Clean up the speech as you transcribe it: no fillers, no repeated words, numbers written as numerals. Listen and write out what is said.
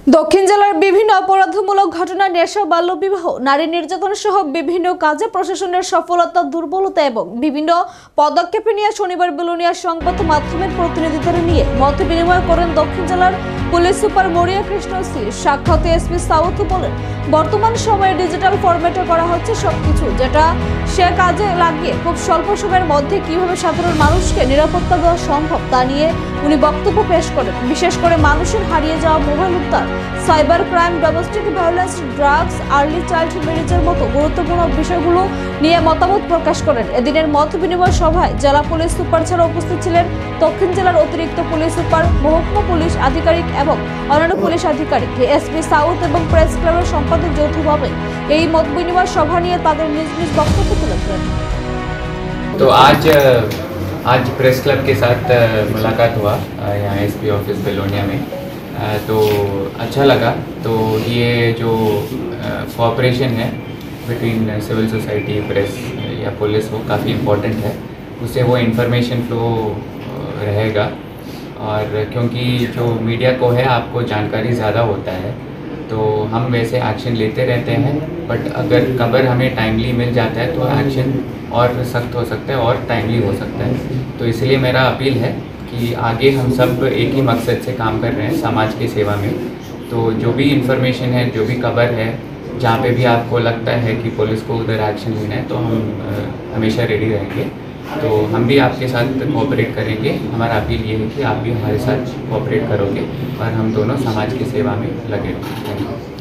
দক্ষিণ জেলার বিভিন্ন অপরাধমূলক ঘটনা, নেশা, বাল্যবিবাহ, নারী নির্যাতন সহ বিভিন্ন কাজে প্রশাসনের সফলতা, দুর্বলতা এবং বিভিন্ন পদক্ষেপ নিয়ে শনিবার বিলোনিয়া সংবাদ মাধ্যমের প্রতিনিধিদের নিয়ে মত বিনিময় করেন দক্ষিণ জেলার পুলিশ সুপার মরিয়া কৃষ্ণ সি। সাক্ষাতে এসপি সাউথ বলেন, বর্তমান সময়ে ডিজিটাল ফরম্যাটে করা হচ্ছে সবকিছু, যেটা সে কাজে লাগিয়ে খুব স্বল্প সময়ের মধ্যে কিভাবে সাধারণ মানুষকে নিরাপত্তা দেওয়া সম্ভব তা নিয়ে উনি বক্তব্য পেশ করেন। বিশেষ করে মানুষের হারিয়ে যাওয়া মোবাইল উদ্ধার, cyber crime, domestic violence, drugs, early child ম্যারেজের মতো গুরুত্বপূর্ণ বিষয়গুলো নিয়ে মতামত প্রকাশ করেন। এদিনের মত বিনিময় সভায় জেলা পুলিশ সুপার ছাড়া উপস্থিত ছিলেন দক্ষিণ জেলার অতিরিক্ত পুলিশ সুপার, মহকুমা পুলিশ আধিকারিক এবং অন্যান্য পুলিশ আধিকারিক। এসপি সাউথ এবং প্রেস ক্লাবের সম্পাদক যৌথভাবে এই মত বিনিময় সভা নিয়ে তাদের নিজ নিজ বক্তব্য তুলে ধরেন। तो आज प्रेस क्लब के साथ मुलाकात हुआ यहाँ एसपी ऑफिस बेलोनिया में। तो अच्छा लगा। तो ये जो कोऑपरेशन है बिटवीन सिविल सोसाइटी, प्रेस या पुलिस, वो काफ़ी इम्पोर्टेंट है। उससे वो इन्फॉर्मेशन फ्लो रहेगा। और क्योंकि जो मीडिया को है, आपको जानकारी ज़्यादा होता है, तो हम वैसे एक्शन लेते रहते हैं। बट अगर खबर हमें टाइमली मिल जाता है तो एक्शन और सख्त हो सकता है और टाइमली हो सकता है। तो इसलिए मेरा अपील है कि आगे हम सब एक ही मकसद से काम कर रहे हैं, समाज की सेवा में। तो जो भी इन्फॉर्मेशन है, जो भी खबर है, जहाँ पे भी आपको लगता है कि पुलिस को उधर एक्शन लेना है, तो हम हमेशा रेडी रहेंगे। तो हम भी आपके साथ कोऑपरेट करेंगे। हमारा अपील ये है कि आप भी हमारे साथ कोऑपरेट करोगे और हम दोनों समाज की सेवा में लगे रहेंगे। Thank you.